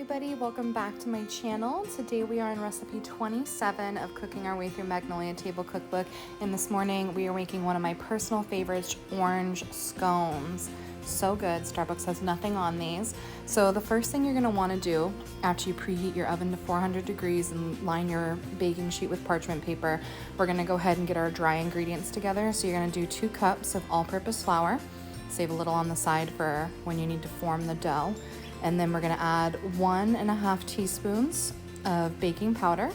everybody, welcome back to my channel. Today we are on recipe 27 of cooking our way through Magnolia Table Cookbook, and this morning we are making one of my personal favorites, orange scones. So good. Starbucks has nothing on these. So the first thing you're going to want to do after you preheat your oven to 400 degrees and line your baking sheet with parchment paper, we're going to go ahead and get our dry ingredients together. So you're going to do 2 cups of all-purpose flour. Save a little on the side for when you need to form the dough. And then we're going to add 1.5 teaspoons of baking powder.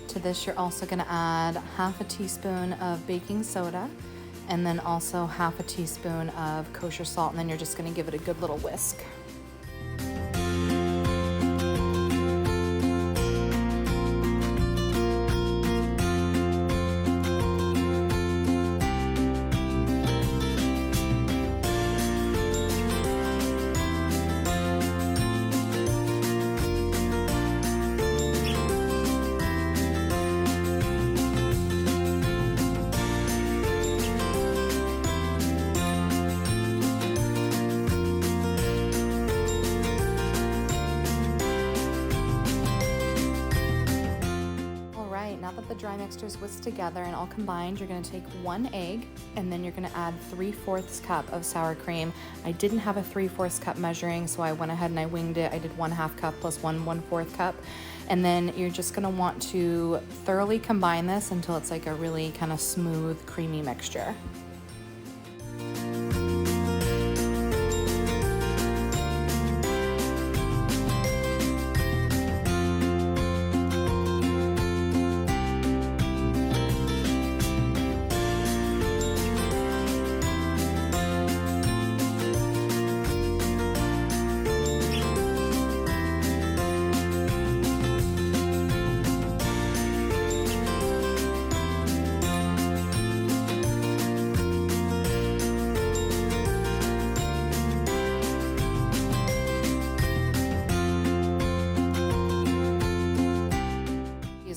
To this, you're also going to add half a teaspoon of baking soda, and then also half a teaspoon of kosher salt, and then you're just going to give it a good little whisk. Now that the dry mixture is whisked together and all combined, you're going to take 1 egg, and then you're going to add 3/4 cup of sour cream. I didn't have a 3/4 cup measuring, so I went ahead and I winged it. I did 1/2 cup plus 1/4 cup. And then you're just going to want to thoroughly combine this until it's like a really kind of smooth, creamy mixture.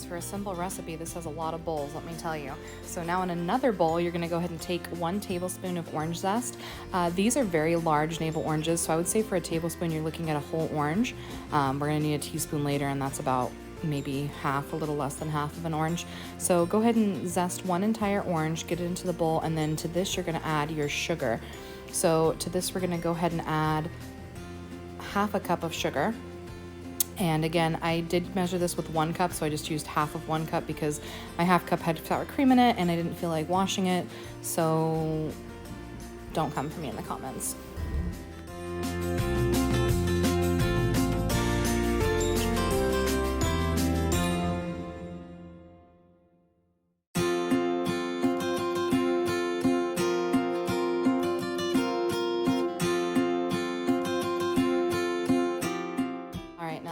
For a simple recipe, this has a lot of bowls, let me tell you. So now in another bowl, you're going to go ahead and take 1 tablespoon of orange zest. These are very large navel oranges, so I would say for a tablespoon, you're looking at a whole orange. We're going to need a teaspoon later, and that's about maybe half, a little less than half of an orange. So go ahead and zest 1 entire orange, get it into the bowl, and then to this, you're going to add your sugar. So to this, we're going to go ahead and add half a cup of sugar. And again, I did measure this with 1 cup, so I just used half of 1 cup because my half cup had sour cream in it and I didn't feel like washing it. So don't come for me in the comments.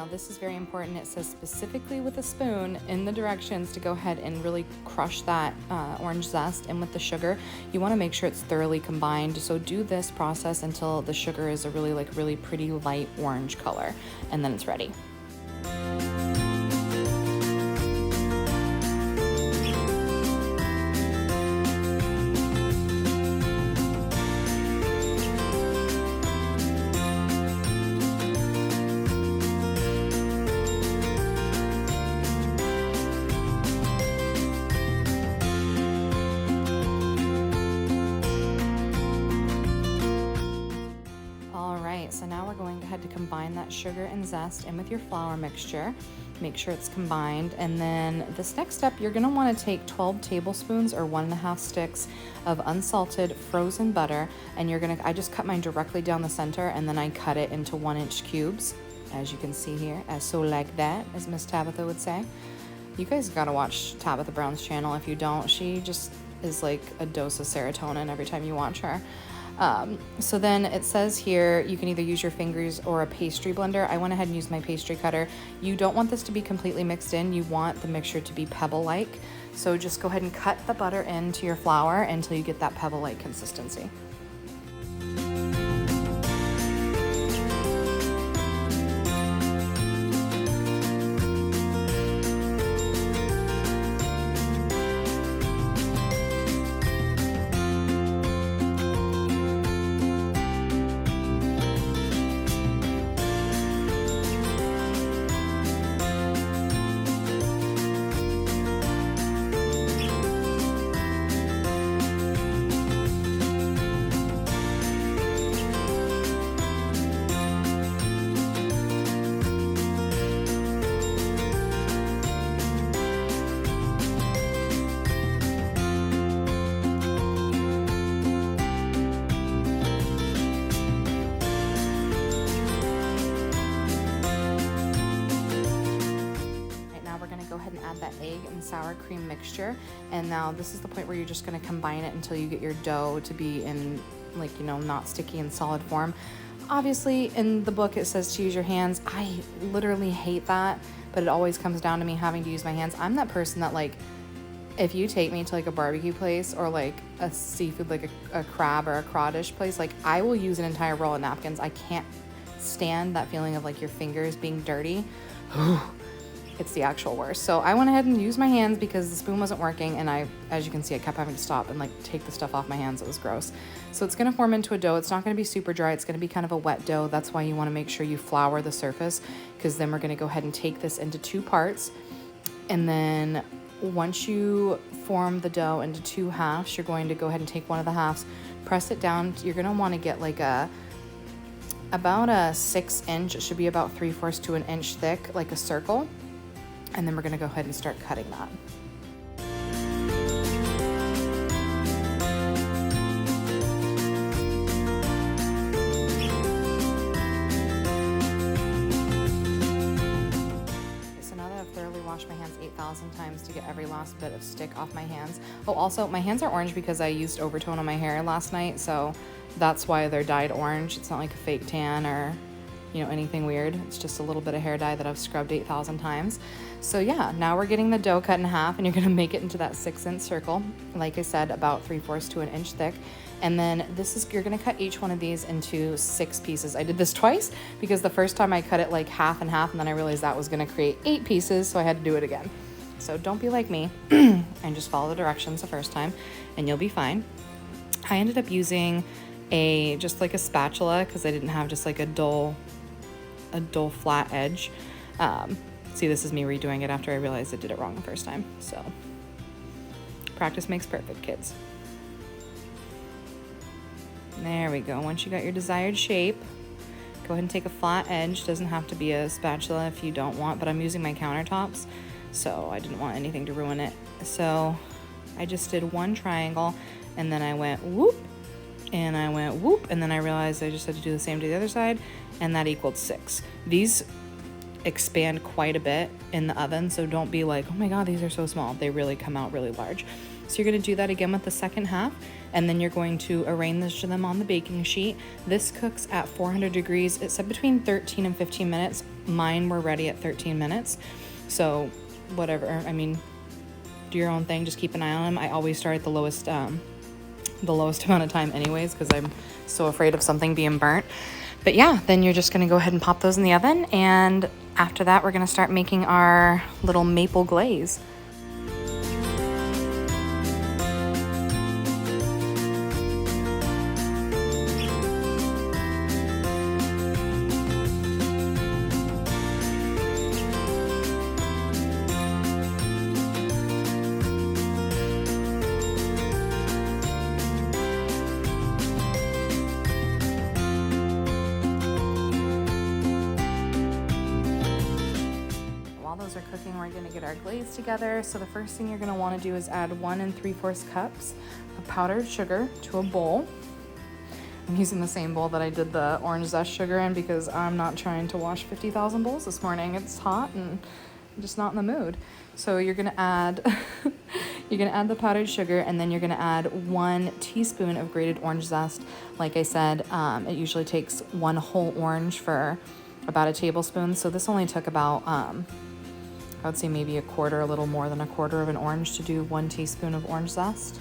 This is very important. It says specifically with a spoon in the directions to go ahead and really crush that orange zest in with the sugar. You want to make sure it's thoroughly combined. So do this process until the sugar is a really pretty light orange color, and then it's ready. So now we're going to have to combine that sugar and zest in with your flour mixture. Make sure it's combined. And then this next step, you're going to want to take 12 tablespoons or 1.5 sticks of unsalted frozen butter. And I just cut mine directly down the center, and then I cut it into 1-inch cubes, as you can see here, so like that, as Miss Tabitha would say. You guys got to watch Tabitha Brown's channel. If you don't, she just is like a dose of serotonin every time you watch her. So then it says here you can either use your fingers or a pastry blender. I went ahead and used my pastry cutter. You don't want this to be completely mixed in. You want the mixture to be pebble-like. So just go ahead and cut the butter into your flour until you get that pebble-like consistency. add that egg and sour cream mixture. And now this is the point where you're just gonna combine it until you get your dough to be in, like, you know, not sticky and solid form. Obviously, in the book, it says to use your hands. I literally hate that, but it always comes down to me having to use my hands. I'm that person that, like, if you take me to like a barbecue place or like a seafood, like a crab or a crawfish place, like I will use an entire roll of napkins. I can't stand that feeling of like your fingers being dirty. It's the actual worst. So I went ahead and used my hands because the spoon wasn't working, and as you can see, I kept having to stop and like take the stuff off my hands. It was gross. So it's gonna form into a dough. It's not gonna be super dry. It's gonna be kind of a wet dough. That's why you wanna make sure you flour the surface, because then we're gonna go ahead and take this into 2 parts. And then once you form the dough into 2 halves, you're going to go ahead and take one of the halves, press it down. You're gonna wanna get like about a 6-inch, it should be about 3/4 to an inch thick, like a circle. And then we're gonna go ahead and start cutting that. So now that I've thoroughly washed my hands 8,000 times to get every last bit of stick off my hands. Oh, also my hands are orange because I used overtone on my hair last night, so that's why they're dyed orange. It's not like a fake tan or, you know, anything weird. It's just a little bit of hair dye that I've scrubbed 8,000 times. So yeah, now we're getting the dough cut in half, and you're gonna make it into that 6-inch circle. Like I said, about 3/4 to an inch thick. And then you're gonna cut each one of these into 6 pieces. I did this twice because the first time I cut it like half and half, and then I realized that was gonna create 8 pieces, so I had to do it again. So don't be like me and just follow the directions the first time and you'll be fine. I ended up using just like a spatula because I didn't have just like a dull flat edge. See, this is me redoing it after I realized I did it wrong the first time. So practice makes perfect, kids. There we go. Once you got your desired shape, go ahead and take a flat edge. Doesn't have to be a spatula if you don't want, but I'm using my countertops, so I didn't want anything to ruin it. So I just did 1 triangle, and then I went whoop, and I went whoop, and then I realized I just had to do the same to the other side, and that equaled 6. These expand quite a bit in the oven, so don't be like, oh my god, these are so small. They really come out really large. So you're going to do that again with the second half, and then you're going to arrange them on the baking sheet. This cooks at 400 degrees. It said between 13 and 15 minutes. Mine were ready at 13 minutes. So whatever, I mean, do your own thing. Just keep an eye on them. I always start at the lowest amount of time anyways, because I'm so afraid of something being burnt. But yeah, then you're just gonna go ahead and pop those in the oven, and after that we're gonna start making our little maple glaze. Those are cooking, we're going to get our glaze together. So the first thing you're going to want to do is add 1 3/4 cups of powdered sugar to a bowl. I'm using the same bowl that I did the orange zest sugar in because I'm not trying to wash 50,000 bowls this morning. It's hot and I'm just not in the mood. So you're going to add the powdered sugar, and then you're going to add 1 teaspoon of grated orange zest. Like I said, it usually takes 1 whole orange for about a tablespoon. So this only took about I would say maybe a little more than a quarter of an orange to do 1 teaspoon of orange zest.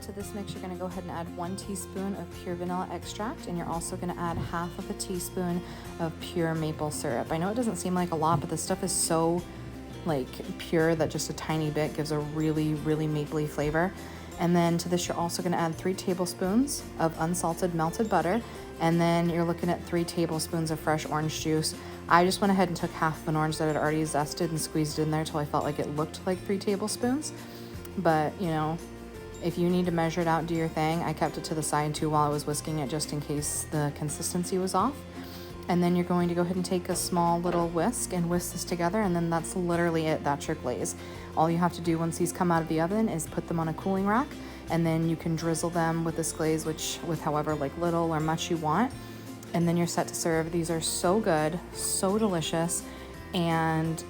To this mix, you're going to go ahead and add 1 teaspoon of pure vanilla extract, and you're also going to add 1/2 a teaspoon of pure maple syrup. I know it doesn't seem like a lot, but this stuff is so like pure that just a tiny bit gives a really, really mapley flavor. And then to this, you're also going to add 3 tablespoons of unsalted melted butter, and then you're looking at 3 tablespoons of fresh orange juice. I just went ahead and took 1/2 of an orange that I'd already zested and squeezed in there till I felt like it looked like 3 tablespoons. but you know, if you need to measure it out, do your thing. I kept it to the side too while I was whisking it, just in case the consistency was off. And then you're going to go ahead and take a small little whisk and whisk this together, and then that's literally it. That's your glaze. All you have to do once these come out of the oven is put them on a cooling rack, and then you can drizzle them with this glaze, which with however like little or much you want, and then you're set to serve. These are so good, so delicious, and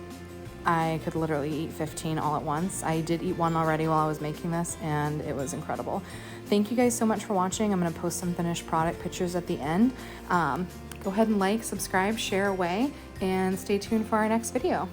I could literally eat 15 all at once. I did eat one already while I was making this, and it was incredible. Thank you guys so much for watching. I'm gonna post some finished product pictures at the end. Go ahead and like, subscribe, share away, and stay tuned for our next video.